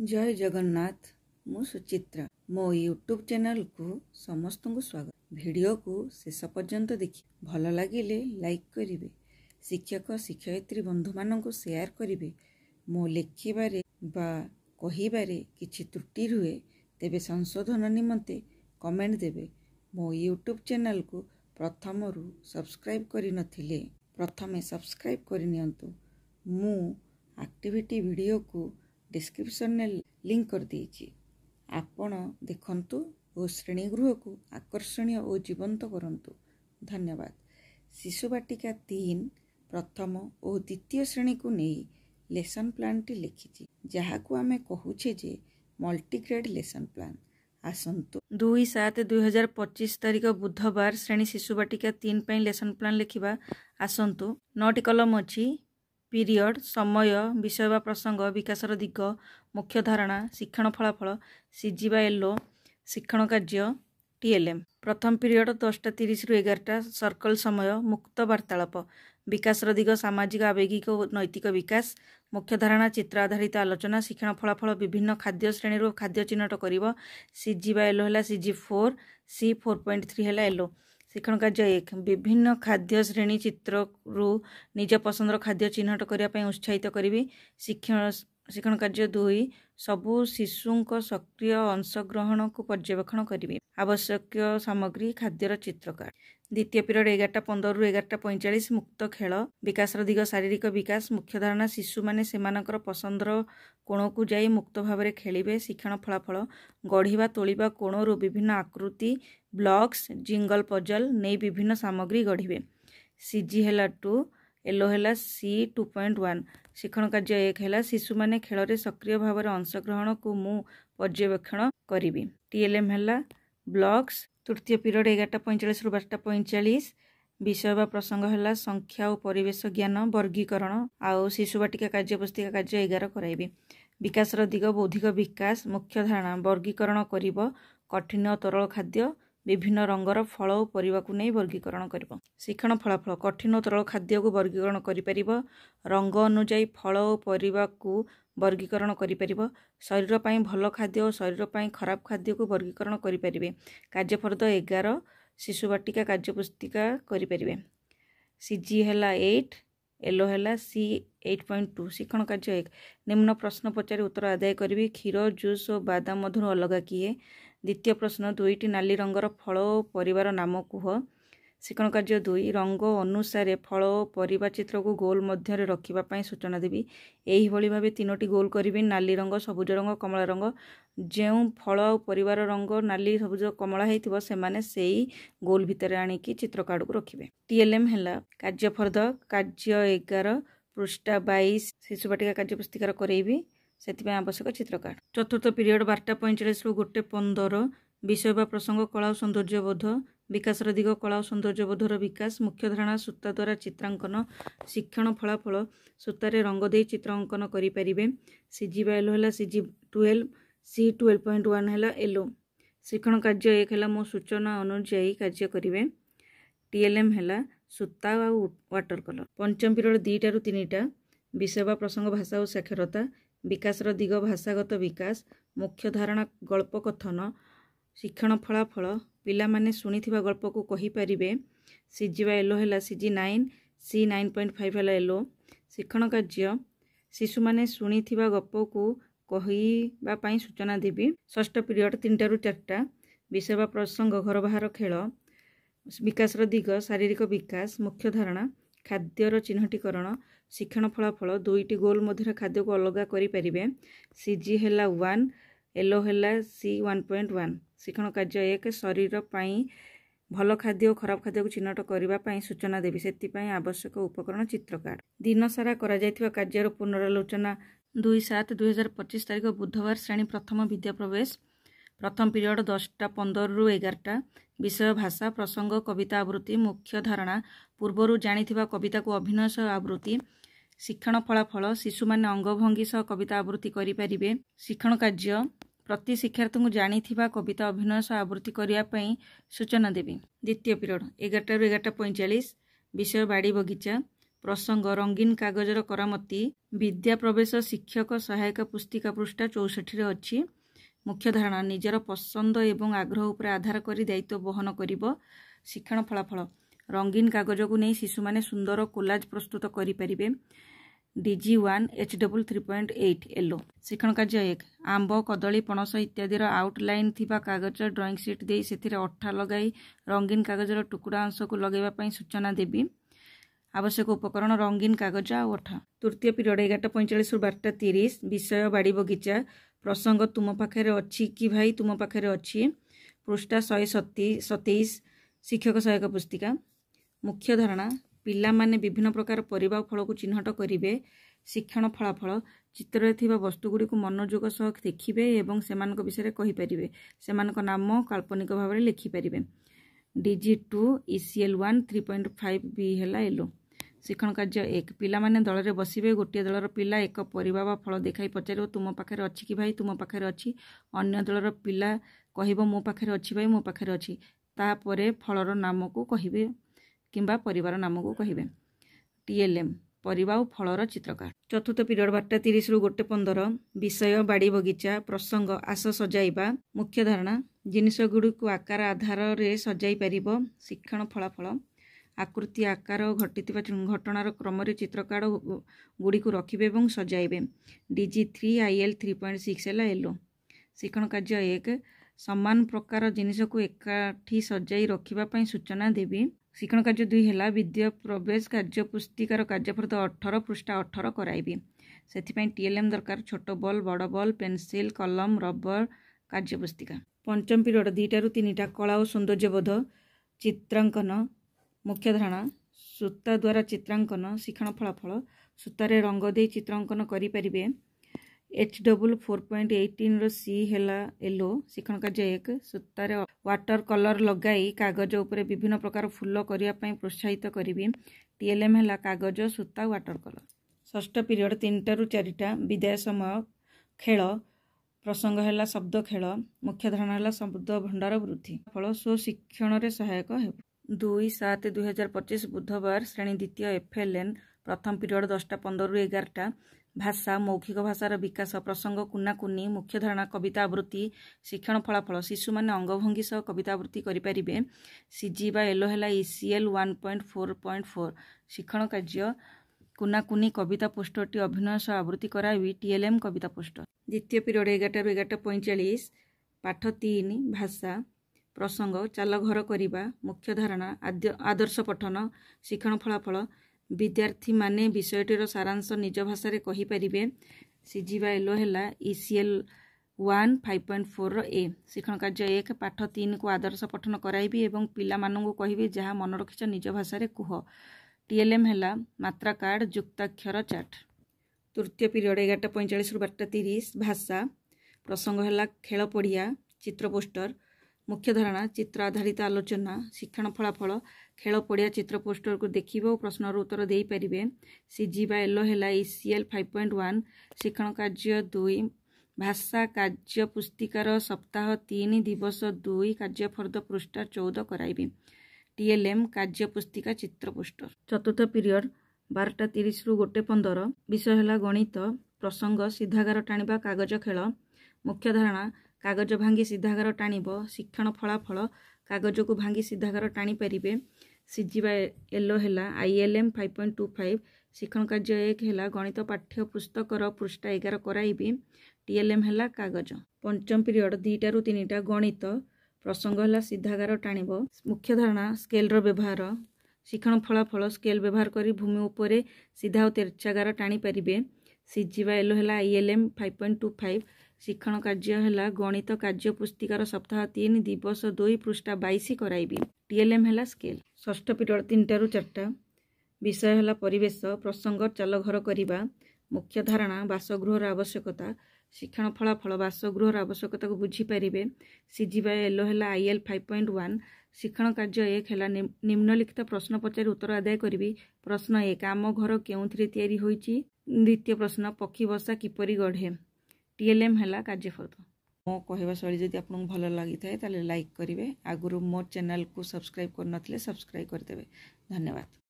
जय जगन्नाथ मु सुचित्रा मो यूट्यूब चैनल को समस्त को स्वागत। वीडियो को शेष पर्यंत देखि भल लगिले लाइक करिवे, शिक्षक शिक्षयित्री बंधु मानक शेयर करिवे। मो लेखिबारे बा कहिबारे किछि त्रुटि रुहे तेबे संशोधन निमंते कमेंट देबे। मो यूट्यूब चैनल को प्रथम रु सब्सक्राइब करि नथिले प्रथमे सब्सक्राइब करि नियंतु। मु एक्टिविटी वीडियो को डिस्क्रिप्शन में लिंक कर दीची, आपण देखंतु और श्रेणीगृह को आकर्षणीय और जीवंत करंतु। धन्यवाद। शिशु बाटिका 3 प्रथम और द्वितीय श्रेणी को नहीं लेसन प्लान टी लिखिची, जहा को आमे कहूचे जे मल्टीग्रेड लेसन प्लान। आसंतु 2/7/2025 तारिख बुधवार श्रेणी शिशु बाटिका 3 पई लेसन प्लान लिखिबा। आसंतु 9टी कलम अछि। पीरियड, समय, विषय व प्रसंग, विकासर दिग, मुख्य धारणा, शिक्षण फलाफल, सीजी बा एलो, शिक्षण कार्य, टीएलएम। प्रथम पीरियड 10:30 रु 11टा, सर्कल समय, मुक्त वार्तालाप, विकासर दिग, सामाजिक आवेगिक और नैतिक विकास, मुख्य धारणा, चित्र आधारित आलोचना, शिक्षण फलाफल, विभिन्न खाद्य श्रेणी खाद्य चिन्हट करिवो। सीजी बा एलो हैला सीजी 4, सी 4.3 हैला एलो। शिक्षण कार्य 1 विभिन्न खाद्य श्रेणी चित्र रु निज पसंदर खाद्य चिन्हट करने उत्साहित करी। शिक्षण कार्य 2 सबु शिशुक सक्रिय अंशग्रहण को पर्यवेक्षण करी। आवश्यक सामग्री खाद्यर चित्रकार। द्वितीय पीरियड 11:15 रु 11:45 मुक्त खेल, विकासर दिग, शारीरिक विकास, मुख्य धारणा, शिशु माने सेमानकर पसंदर कोण को जाई मुक्त भाव खेलिबे। शिक्षण फलाफल गढ़िबा तोलिबा कोणरू विभिन्न आकृति, ब्लॉक्स, जिंगल पजल नहीं विभिन्न सामग्री गढ़िबे। सीजी हैला 2, एलो हैला सी 2.1। शिक्षण कार्य 1 हैला शिशु माने खेल रे सक्रिय भाव अंशग्रहण को मु पर्यवेक्षण करिबी। टीएलएम हैला ब्लॉक्स। तृतीय पीरियड 11:45 रु 12:45 विषय व प्रसंग हैला संख्या और परिवेश ज्ञान, वर्गीकरण आउ शिशु बाटिका कार्य पुस्तिका कार्य 11 कराइबे। विकासर दिग, बौद्धिक विकास, मुख्य धारणा, वर्गीकरण करिबो, कठिन और तरल खाद्य, विभिन्न रंगर फल और परिवा को नहीं वर्गीकरण करिबो। शिक्षण फलाफल कठिन और तरल खाद्य को वर्गीकरण करि परिबो, रंग अनुଯାयी फल और परिवा को वर्गीकरण करि परिबो, शरीर पई भल खाद्य और शरीर पई खराब खाद्य को वर्गीकरण करि परिबे। कार्यफर्द 11 शिशु बाटिका कार्य पुस्तिका करि परिबे। सीजी हैला 8, एलो हैला सी 8.2। शिक्षण कार्य 1 निम्न प्रश्न पचारि उत्तर आदाय करी। क्षीर, जूस और बादाम मधुर अलग किए। द्वितीय प्रश्न 2टी नाली रंगर फल और परिवार नाम कुह। शिक्षण कार्य 2 रंग अनुसार फल और परिवा चित्र को गोल मध्य रखिबा पई सूचना देबी। एही भली भाबे 3टी गोल करिबी। नाली रंग, सबुज रंग, कमला रंग। जेउ फल और परिवार रंग नाली, सबुज, कमला हेतिबो सेमाने सेई गोल भितर आनिकी चित्र कार्ड को रखिबे। टीएलएम हैला कार्यफर्द कार्य 11 पृष्ठा 22 शिशु बाटिका कार्य पुस्तिकार करेबी, सेति आवश्यक चित्र कार्ड। चतुर्थ पीरियड 12:45 रु 1:15 विषय व प्रसंग कला और सौंदर्यबोध, विकासर दिग, कला और सौंदर्यबोधर विकास, मुख्य धारणा, सूता द्वारा चित्रांकन, शिक्षण फलाफल सूतारे रंग दे चित्रांकन करि परिबे। सीजी बा एलो हैला सीजी 12, सी 12.1 हैला एलो। शिक्षण कार्य 1 हैला मो सूचना अनुଯାयी कार्य करिवे। टीएलएम हैला सूता और वाटर कलर। पंचम पीरियड 2टा रु 3टा विषय व प्रसंग भाषा और साक्षरता, विकासर दिग, भाषागत विकास, मुख्य धारणा, गल्प कथन, शिक्षण फलाफल पिला माने सुनिथिबा गल्प को कहि परिबे। सीजी बा एलो हैला सीजी 9, सी 9.5 हैला एलो। शिक्षण कार्य शिशु माने सुनिथिबा गप को कहिबा पई सूचना देबी। षष्ठ पीरियड 3टा रु 4टा विषय व प्रसंग घर बाहर खेल, विकासर दिग, शारीरिक विकास, मुख्य धारणा, खाद्यर चिन्हटीकरण, शिक्षण फलाफल 2टी गोल मध्य खाद्य को अलग करि परिबे। सीजी हैला 1, एलो हैला सी 1.1। शिक्षण कार्य 1 शरीर पई भल खाद्य और खराब खाद्य को चिन्हट करबा पई सूचना देबी, सेति पई आवश्यक उपकरण चित्र कार्ड। दिन सारा करा जायथिबा कार्यर पुनरालोचना। 2/7/2025 तारिख बुधवार श्रेणी प्रथम विद्या प्रवेश। प्रथम पीरियड 10:15 रु 11टा विषय भाषा, प्रसंग कविता आवृत्ति, मुख्य धारणा, पूर्वरु जानिथिबा कविता को अभिनय सह आवृत्ति। शिक्षण फलाफल शिशु माने अंगभंगी सह कविता आवृत्ति करि परिबे। शिक्षण कार्य प्रति शिक्षार्थी को जानिथिबा कविता अभिनय सह आवृत्ति करिया पई सूचना देबी। द्वितीय पीरियड 11 रु 11:45 विषय बाड़ी बगीचा, प्रसंग रंगीन कागजर करामती विद्या प्रवेश शिक्षक सहायक पुस्तिका पृष्ठा 64 अच्छी। मुख्य धारणा निजर पसंद एवं आग्रह उपर आधार कर दायित्व बहन कर शिक्षण फलाफल रंगीन कागज को नहीं शिशु माने सुंदर कोलाज प्रस्तुत करें। DG1 HW 3.8 yellow. शिक्षण कार्य 1 आंब कदली पणस इत्यादि आउटलाइन थिबा कागज ड्रॉइंग सीट दे से अठा लगाई रंगीन कागजर टुकुड़ा अंश को लगेगा सूचना देवी। आवश्यक उपकरण रंगीन कागज आ अठा। तृतीय पीरियड 11:45 12:30 विषय बाड़ी बगीचा प्रसंग तुम पाखे अच्छी कि भाई तुम पाखे अच्छी पृष्ठा 127 शिक्षक सहायक पुस्तिका। मुख्य धारणा पिला माने विभिन्न प्रकार परिबा फल को चिन्हट करिवे। शिक्षण फलाफल चित्र थिबा वस्तुगुड़ी को मनोयोग सह देखिबे एवं सेमानक विषय कहि परिबे। सेमानक नाम काल्पनिक भाव में लिखि परिबे। DG2 ECL1 3.5B हैला येलो। शिक्षण कार्य 1 पिला माने दल रे बसिबे। गोटे दलर पिला एक परिबा बा फल देखाई पचारिबो तुम पाखे अच्छी कि भाई तुम पाखे अच्छी। अन्य दलर पिला कहिबो मो पाखे अच्छी भाई मो पाखे अच्छी। तापरे फलर नाम को कहिबे किंबा परिवार नाम को कहिबे। TLM परिबा और फलर चित्रकार। चतुर्थ पीरियड 12:30 रु 1:15 विषय बाड़ी बगीचा प्रसंग आस सजाइबा। मुख्य धारणा जिनिस गुड़ी को आकार आधार रे सजाई पारिबो। शिक्षण फलाफल आकृति आकार घटी घटनार क्रम चित्रकार गुड़ी को रखिबे एवं सजाइबे। DG3 IL 3.6 हैला येलो। शिक्षण कार्य 1 समान प्रकार जिनिस को एकाठी सजाई रखिबा पई सूचना देवी। शिक्षण कार्य 2 हैला विद्या प्रवेश कार्य पुस्तिकार कार्यफर्द 18 पृष्ठा 18 कराइबी। सेथिपई TLM दरकार छोट बॉल बड़ बॉल पेंसिल कलम रबर कार्य पुस्तिका। पंचम पीरियड 2टा रु 3टा कला और सौंदर्यबोध चित्रांकन। मुख्य धारणा सूता द्वारा चित्रांकन। शिक्षण फलाफल सूतारे रंग दे चित्रांकन करि परिबे। HW 4.18 C हैला येलो। शिक्षण कार्य 1 सूतारे वाटर कलर लगाई कागज उपरे विभिन्न प्रकार फूल करिया पई प्रोत्साहित करिबी। TLM हैला कागज सूता वाटर कलर। षष्ठ पीरियड 3टा रु 4टा विदाय समय खेल प्रसंग हैला शब्द खेल। मुख्य धारणा हैला शब्द भंडार वृद्धि फल स्व शिक्षण रे सहायक हेब। 2/7/2025 बुधवार श्रेणी द्वितीय FLN प्रथम पीरियड 10:15 रु 11टा भाषा मौखिक भाषार विकास प्रसंग कुना कुनी। मुख्य धारणा कविता आवृत्ति। शिक्षण फलाफल शिशु माने अंगभंगी सह कविता आवृत्ति करिपारिबे। CG बा येलो हैला ECL 1.4.4। शिक्षण कार्य कुना कुनी कविता पोस्टरटी अभिनय सह आवृत्ति कराइबी। TLM कविता पोस्टर। द्वितीय पीरियड 11 रु 11:45 पाठ 3 भाषा प्रसंग चाल घर करिबा। मुख्य धारणा आदर्श पठन। शिक्षण फलाफल विद्यार्थी माने विषयटीर सारांश निज भाषा रे कहि परिबे। CG बा येलो हैला ECL 1 5.4 A। शिक्षण कार्य 1 पाठ 3 को आदर्श पठन कराइबी एवं पिला मानंगु कहिबे जहा मन रखिछ निज भाषा रे कुह। TLM हैला मात्रा कार्ड युक्ताक्षर चार्ट। तृतीय पीरियड 11:45 रु 12:30 भाषा प्रसंग हैला खेल पड़िया चित्र पोस्टर। मुख्य धारणा चित्र आधारित आलोचना। शिक्षण फलाफल खेल पड़िया चित्र पोस्टर को देखिबे और प्रश्नर उत्तर देई परिबे। CG बा येलो हैला ECL 5.1। शिक्षण कार्य 2 भाषा कार्य पुस्तिकार सप्ताह 3 दिवस 2 कार्यफर्द पृष्ठा 14 कराइबी। TLM कार्य पुस्तिका चित्र पोस्टर। चतुर्थ पीरियड 12:30 रु 1:15 विषय हैला गणित प्रसंग सीधागार टाणिबा कागज खेल। मुख्य धारणा कागज भांगी सीधागार टाणिब। शिक्षण फलाफल कागज को भांगी सीधागार टाणी परिबे। CG बा येलो हैला ILM 5.25। शिक्षण कार्य 1 हैला गणित पाठ्य पुस्तकर पृष्ठा 11 कराइबी। TLM हैला कागज। पंचम पीरियड 2टा रु 3टा गणित प्रसंग हैला सीधागार टाणिब। मुख्य धारणा स्केल रो व्यवहार। शिक्षण फलाफल स्केल व्यवहार करी भूमि उपरे सीधा और तेरछा गार टाणी परिबे। CG बा येलो हैला ILM 5.25। शिक्षण कार्य हैला गणित कार्य पुस्तिकार सप्ताह 3 दिवस 2 पृष्ठा 22 कराइबी। TLM हैला स्केल। षष्ठ पीरियड 3टा रु 4टा विषय हैला परिवेश प्रसंग चाल घर करिबा। मुख्य धारणा बासगृहर आवश्यकता। शिक्षण फलाफल बासगृहर आवश्यकता को बुझी पारिबे। CG बा येलो हैला IL 5.1। शिक्षण कार्य 1 हैला निम्नलिखित प्रश्न पचारि उत्तर आदाय करिबी। प्रश्न 1 आम घर केउथिरे तयारी होईची। द्वितीय प्रश्न पक्षी बसा किपरि गढ़े। TLM हैला कार्यफर्द। मो कहवा शैली जदि आपको भल लगी थाए ताले लाइक करेंगे। आगुरी मो चैनल को सब्सक्राइब कर नथिले सब्सक्राइब करदेवे। धन्यवाद।